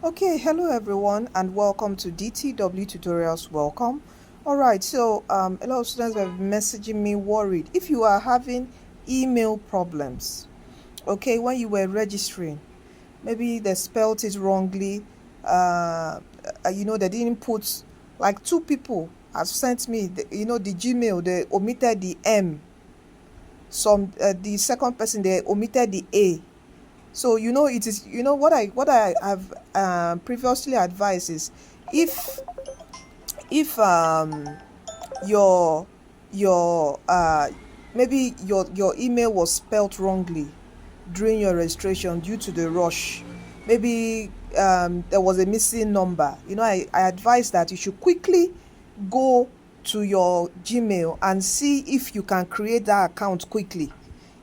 Okay, hello everyone and welcome to DTW Tutorials. Welcome. All right, so a lot of students have been messaging me worried if you are having email problems. Okay, when you were registering, maybe they spelled it wrongly. They didn't put, like, two people have sent me the Gmail, they omitted the M. The second person, they omitted the A. So it is, what I have previously advised is, if your your maybe your email was spelled wrongly during your registration due to the rush, maybe there was a missing number, I advise that you should quickly go to your Gmail and see if you can create that account quickly.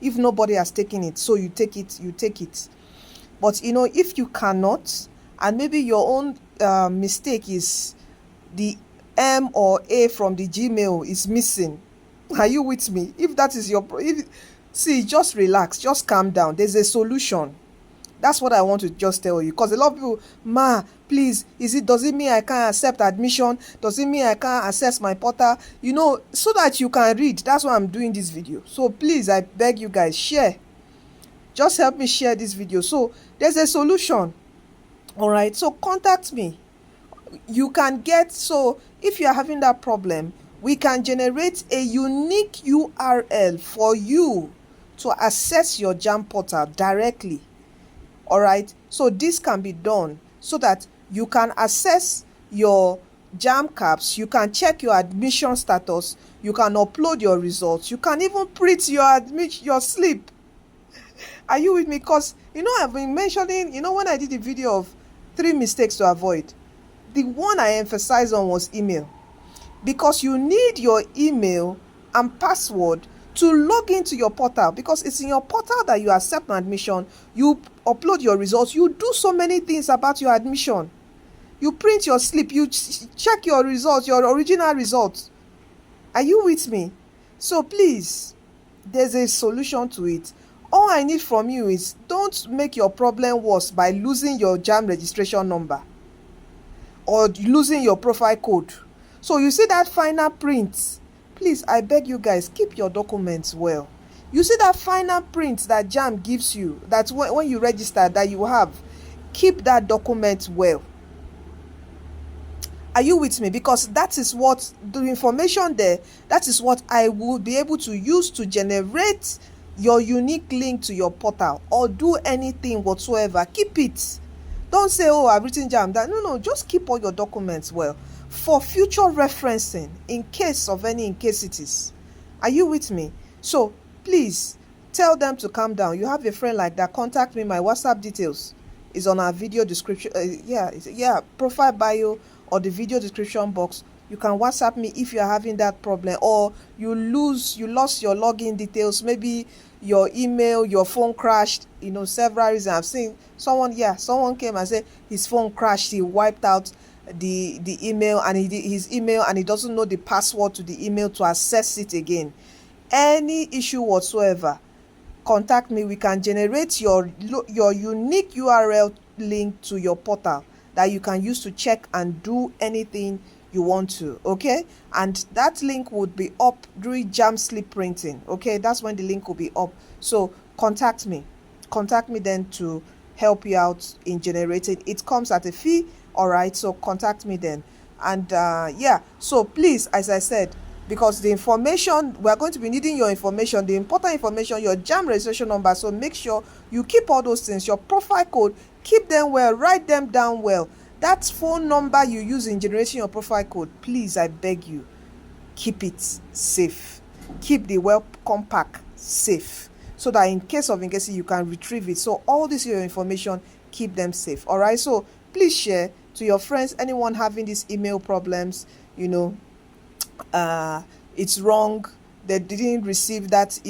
If nobody has taken it, so you take it. But if you cannot, and maybe your own mistake is the M or A from the Gmail is missing. Are you with me? If that is see, just relax, just calm down. There's a solution. That's what I want to just tell you, because a lot of people, please, does it mean I can't accept admission? Does it mean I can't access my portal? So that you can read. That's why I'm doing this video. So please, I beg you guys, share. Just help me share this video. So there's a solution. All right, so contact me. You can get, so if you're having that problem, we can generate a unique URL for you to access your Jamb portal directly. All right, so this can be done so that you can access your Jamb caps, you can check your admission status, you can upload your results, you can even print your slip. Are you with me? Because I've been mentioning, when I did the video of 3 mistakes to avoid, the one I emphasized on was email, because you need your email and password to log into your portal, because it's in your portal that you accept an admission, you upload your results, you do so many things about your admission, you print your slip, you check your results, your original results. Are you with me? So please, there's a solution to it. All I need from you is, don't make your problem worse by losing your Jamb registration number or losing your profile code. So you see that final print, please, I beg you guys, keep your documents well. You see that final print that Jamb gives you, that's when you register, that you have, keep that document well. Are you with me? Because that is what the information there, that is what I will be able to use to generate your unique link to your portal, or do anything whatsoever. Keep it. Don't say, oh, I've written Jamb that. No, just keep all your documents well for future referencing in case of any incasities. Are you with me? So please tell them to calm down. You have a friend like that, contact me. My WhatsApp details is on our video description, profile bio or the video description box. You can WhatsApp me if you're having that problem, or you lost your login details, maybe your email, your phone crashed, several reasons. I've seen someone came and said his phone crashed, he wiped out the email, and his email, and he doesn't know the password to the email to access it again. Any issue whatsoever, contact me. We can generate your unique URL link to your portal that you can use to check and do anything you want to. Okay, and that link would be up during Jamb slip printing. Okay, that's when the link will be up. So contact me then to help you out in generating. It comes at a fee. All right, so contact me then. And so please, as I said, because the information, we are going to be needing your information, the important information, your Jamb registration number. So make sure you keep all those things, your profile code, keep them well, write them down well. That phone number you use in generating your profile code, please, I beg you, keep it safe. Keep the welcome pack safe, so that in case of incasity, you can retrieve it. So all this your information, keep them safe. All right, so please share to your friends, anyone having these email problems, it's wrong, they didn't receive that.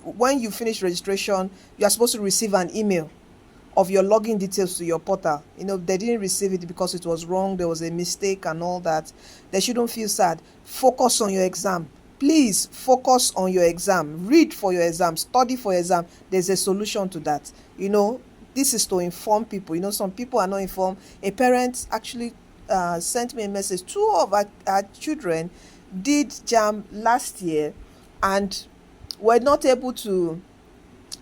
When you finish registration, you are supposed to receive an email of your login details to your portal. They didn't receive it because it was wrong, there was a mistake and all that. They shouldn't feel sad. Focus on your exam. Please focus on your exam. Read for your exam, study for your exam. There's a solution to that. This is to inform people. Some people are not informed. A parent actually sent me a message. Two of our children did Jamb last year and were not able to.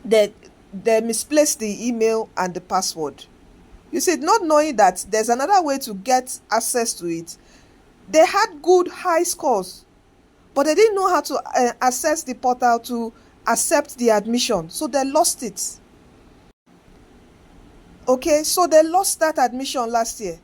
They misplaced the email and the password. You see, not knowing that there's another way to get access to it. They had good high scores, but they didn't know how to access the portal to accept the admission, so they lost it. Okay, so they lost that admission last year.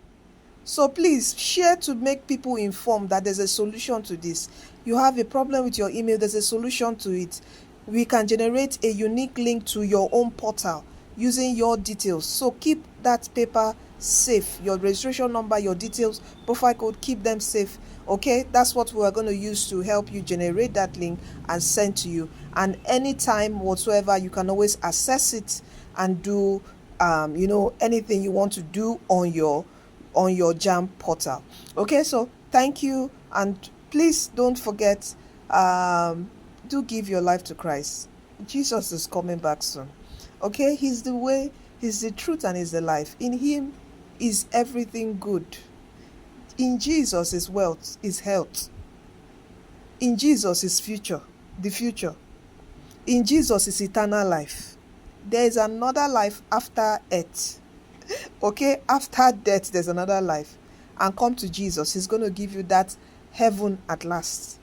So please share to make people informed that there's a solution to this. You have a problem with your email, there's a solution to it. We can generate a unique link to your own portal using your details. So keep that paper safe. Your registration number, your details, profile code, keep them safe. Okay, that's what we are going to use to help you generate that link and send to you. And anytime whatsoever, you can always access it and do anything you want to do on your Jamb portal. Okay, so thank you, and please don't forget, do give your life to Christ. Jesus is coming back soon. Okay, he's the way, he's the truth, and he's the life. In him is everything good. In Jesus is wealth, is health. In Jesus is the future. In Jesus is eternal life. There is another life after earth. Okay, after death there's another life. And come to Jesus. He's going to give you that heaven at last.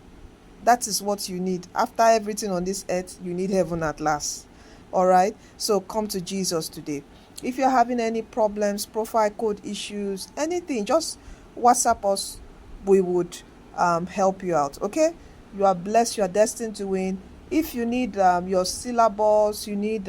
That is what you need. After everything on this earth, you need heaven at last. All right, so come to Jesus today. If you're having any problems, profile code issues, anything, just WhatsApp us. We would help you out. Okay, you are blessed, you are destined to win. If you need your syllabus, you need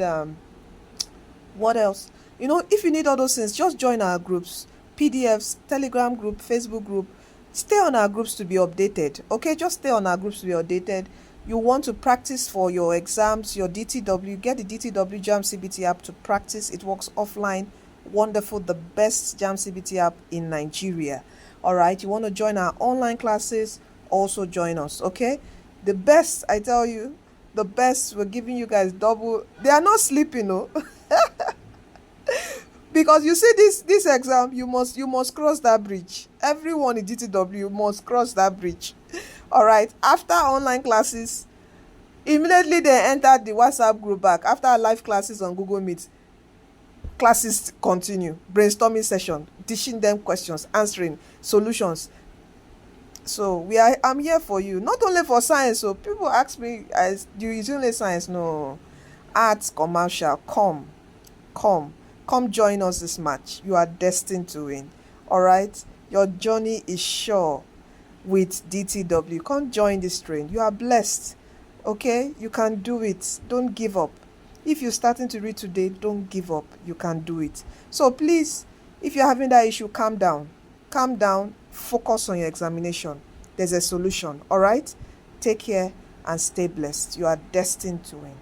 what else, if you need all those things, just join our groups, PDFs, Telegram group, Facebook group. Stay on our groups to be updated. Okay, just stay on our groups to be updated. You want to practice for your exams, your DTW, get the DTW Jamb CBT app to practice. It works offline. Wonderful, the best Jamb CBT app in Nigeria. All right, you want to join our online classes, also join us. Okay, the best, I tell you, the best. We're giving you guys double. They are not sleeping, no. Because you see, this exam, you must cross that bridge. Everyone in DTW must cross that bridge. All right, after online classes, immediately they entered the WhatsApp group back. After live classes on Google Meet, classes continue, brainstorming session, teaching them questions, answering solutions. So I'm here for you, not only for science. So people ask me, do you only science? No, arts, commercial. Come join us this match. You are destined to win. All right, your journey is sure with DTW. Come join this train. You are blessed. Okay, you can do it. Don't give up. If you're starting to read today, don't give up. You can do it. So please, if you're having that issue, calm down. Focus on your examination. There's a solution. All right, take care and stay blessed. You are destined to win.